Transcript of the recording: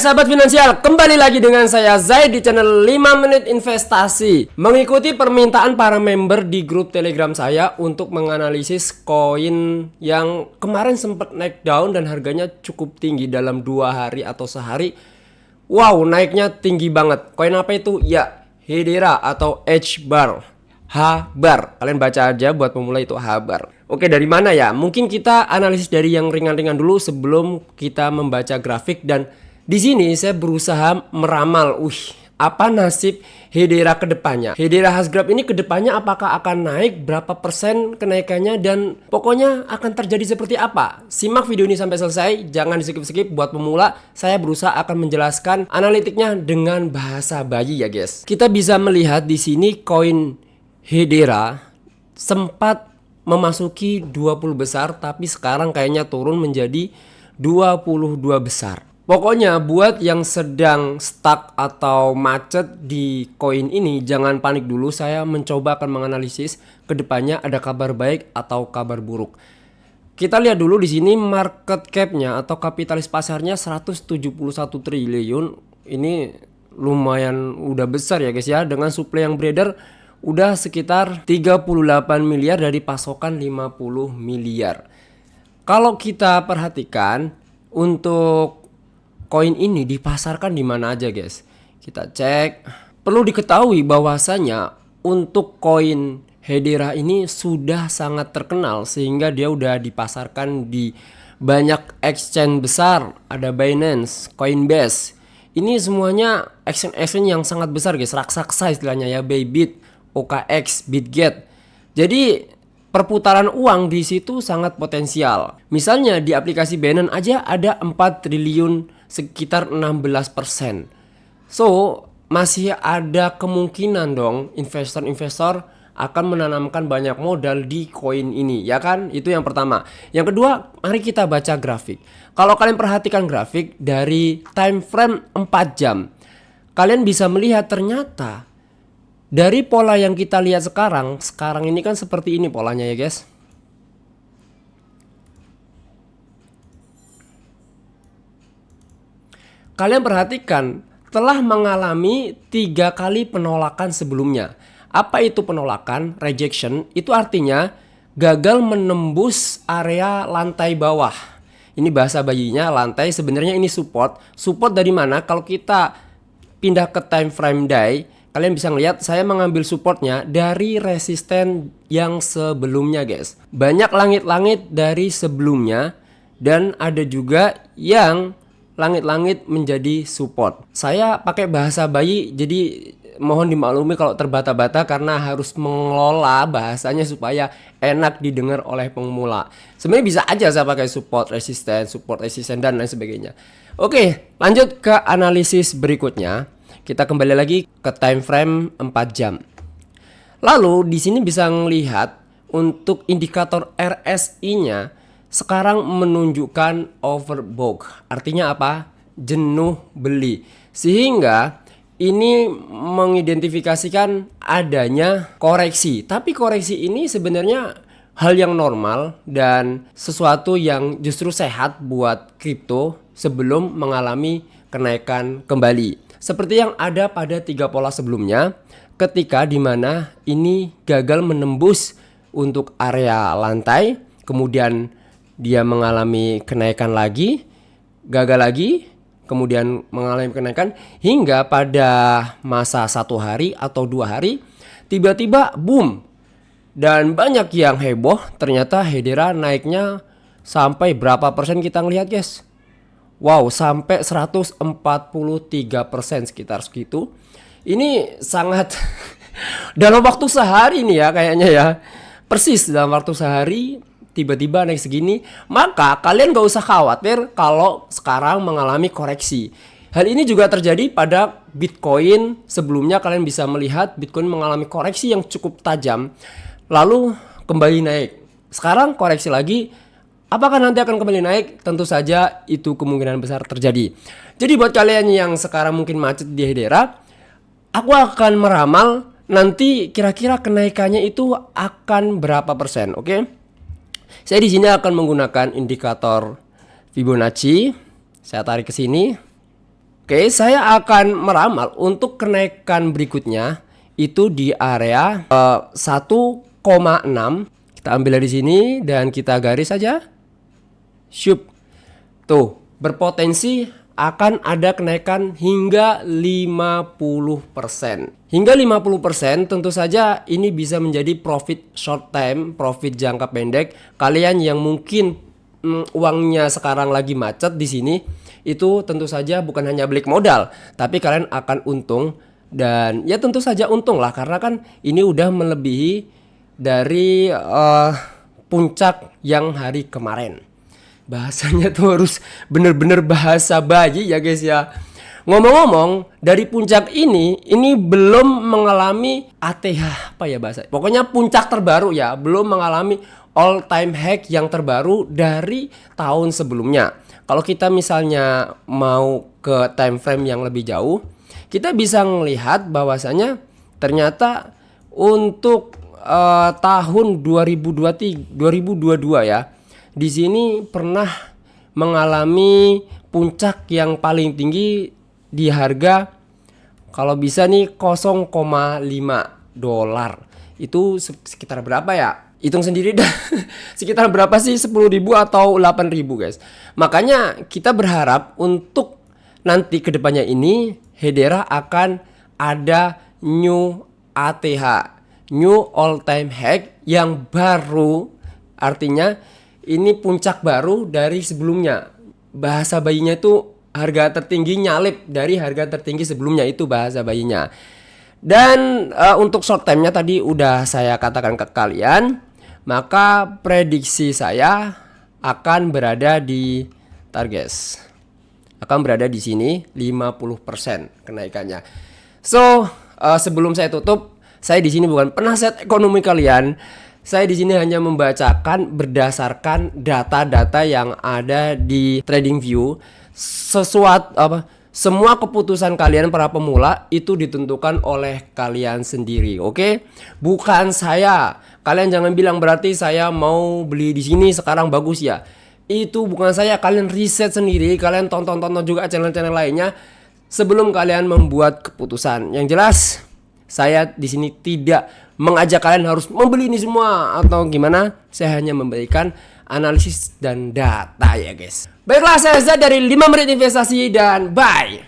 Hai sahabat finansial, kembali lagi dengan saya Zaid di channel 5 Menit Investasi. Mengikuti permintaan para member di grup Telegram saya untuk menganalisis koin yang kemarin sempat naik daun dan harganya cukup tinggi dalam 2 hari atau sehari. Wow, naiknya tinggi banget. Koin apa itu? Ya, Hedera atau H-Bar. H-Bar. Kalian baca aja, buat pemula itu H-Bar. Oke, dari mana ya? Mungkin kita analisis dari yang ringan-ringan dulu sebelum kita membaca grafik. Dan di sini saya berusaha meramal, apa nasib Hedera ke depannya. Hedera Hasgrab ini ke depannya apakah akan naik, berapa persen kenaikannya, dan pokoknya akan terjadi seperti apa. Simak video ini sampai selesai, jangan di skip-skip. Buat pemula, saya berusaha akan menjelaskan analitiknya dengan bahasa bayi ya guys. Kita bisa melihat di sini koin Hedera sempat memasuki 20 besar, tapi sekarang kayaknya turun menjadi 22 besar. Pokoknya buat yang sedang stuck atau macet di koin ini, jangan panik dulu. Saya mencoba akan menganalisis kedepannya ada kabar baik atau kabar buruk. Kita lihat dulu di sini market cap-nya atau kapitalis pasarnya 171 triliun. Ini lumayan udah besar ya guys ya, dengan suplai yang beredar udah sekitar 38 miliar dari pasokan 50 miliar. Kalau kita perhatikan untuk koin ini dipasarkan di mana aja guys. Kita cek. Perlu diketahui bahwasanya untuk koin Hedera ini sudah sangat terkenal sehingga dia udah dipasarkan di banyak exchange besar. Ada Binance, Coinbase. Ini semuanya exchange yang sangat besar guys, raksasa istilahnya ya, Bybit, OKX, Bitget. Jadi perputaran uang di situ sangat potensial. Misalnya di aplikasi Binance aja ada 4 triliun, sekitar 16%. So, masih ada kemungkinan dong investor-investor akan menanamkan banyak modal di koin ini, ya kan? Itu yang pertama. Yang kedua, mari kita baca grafik. Kalau kalian perhatikan grafik dari time frame 4 jam, kalian bisa melihat ternyata dari pola yang kita lihat sekarang ini kan seperti ini polanya ya guys. Kalian perhatikan telah mengalami 3 kali penolakan sebelumnya. Apa itu penolakan? Rejection. Itu artinya gagal menembus area lantai bawah. Ini bahasa bayinya lantai, sebenarnya ini support. Support dari mana? Kalau kita pindah ke time frame day, kalian bisa ngeliat saya mengambil supportnya dari resisten yang sebelumnya guys. Banyak langit-langit dari sebelumnya dan ada juga yang langit-langit menjadi support. Saya pakai bahasa bayi, jadi mohon dimaklumi kalau terbata-bata karena harus mengelola bahasanya supaya enak didengar oleh pemula. Sebenarnya bisa aja saya pakai support resisten dan lain sebagainya. Oke, lanjut ke analisis berikutnya. Kita kembali lagi ke time frame 4 jam. Lalu di sini bisa melihat untuk indikator RSI-nya sekarang menunjukkan overbought. Artinya apa? Jenuh beli. Sehingga ini mengidentifikasikan adanya koreksi. Tapi koreksi ini sebenarnya hal yang normal dan sesuatu yang justru sehat buat kripto sebelum mengalami kenaikan kembali. Seperti yang ada pada 3 pola sebelumnya, ketika dimana ini gagal menembus untuk area lantai, kemudian dia mengalami kenaikan lagi, gagal lagi, kemudian mengalami kenaikan, hingga pada masa 1 hari atau 2 hari, tiba-tiba boom. Dan banyak yang heboh, ternyata Hedera naiknya sampai berapa persen kita ngelihat guys. Wow, sampai 143% sekitar segitu. Ini sangat dalam waktu sehari nih ya kayaknya ya. Persis dalam waktu sehari tiba-tiba naik segini. Maka kalian gak usah khawatir kalau sekarang mengalami koreksi. Hal ini juga terjadi pada Bitcoin. Sebelumnya kalian bisa melihat Bitcoin mengalami koreksi yang cukup tajam, lalu kembali naik. Sekarang koreksi lagi. Apakah nanti akan kembali naik? Tentu saja itu kemungkinan besar terjadi. Jadi buat kalian yang sekarang mungkin macet di Hedera, aku akan meramal nanti kira-kira kenaikannya itu akan berapa persen, oke? Saya di sini akan menggunakan indikator Fibonacci. Saya tarik ke sini. Oke, saya akan meramal untuk kenaikan berikutnya itu di area 1,6. Kita ambil dari sini dan kita garis saja. Syup. Tuh, berpotensi akan ada kenaikan hingga 50%. Hingga 50% tentu saja ini bisa menjadi profit short time, profit jangka pendek. Kalian yang mungkin uangnya sekarang lagi macet di sini, itu tentu saja bukan hanya balik modal, tapi kalian akan untung. Dan ya tentu saja untung lah, karena kan ini udah melebihi dari puncak yang hari kemarin. Bahasanya tuh harus bener-bener bahasa bayi ya guys ya. Ngomong-ngomong, dari puncak ini belum mengalami ATH apa ya bahasa. Pokoknya puncak terbaru ya, belum mengalami all time high yang terbaru dari tahun sebelumnya. Kalau kita misalnya mau ke time frame yang lebih jauh, kita bisa melihat bahwasanya ternyata untuk tahun 2022 ya, di sini pernah mengalami puncak yang paling tinggi di harga kalau bisa nih 0,5 dolar. Itu sekitar berapa ya? Hitung sendiri dah. Sekitar berapa sih? 10.000 atau 8.000 guys. Makanya kita berharap untuk nanti kedepannya ini Hedera akan ada new ATH, new all time high yang baru. Artinya ini puncak baru dari sebelumnya. Bahasa bayinya itu harga tertinggi nyalip dari harga tertinggi sebelumnya, itu bahasa bayinya. Dan untuk short time-nya tadi udah saya katakan ke kalian. Maka prediksi saya akan berada di target. Akan berada di sini 50% kenaikannya. So, sebelum saya tutup, saya di sini bukan penasihat ekonomi kalian. Saya di sini hanya membacakan berdasarkan data-data yang ada di TradingView. Semua keputusan kalian para pemula itu ditentukan oleh kalian sendiri, oke? Bukan saya. Kalian jangan bilang berarti saya mau beli di sini sekarang bagus ya. Itu bukan saya. Kalian riset sendiri, kalian tonton juga channel-channel lainnya sebelum kalian membuat keputusan. Yang jelas, saya di sini tidak mengajak kalian harus membeli ini semua atau gimana. Saya hanya memberikan analisis dan data ya guys. Baiklah, saya Zat dari 5 Menit Investasi dan bye.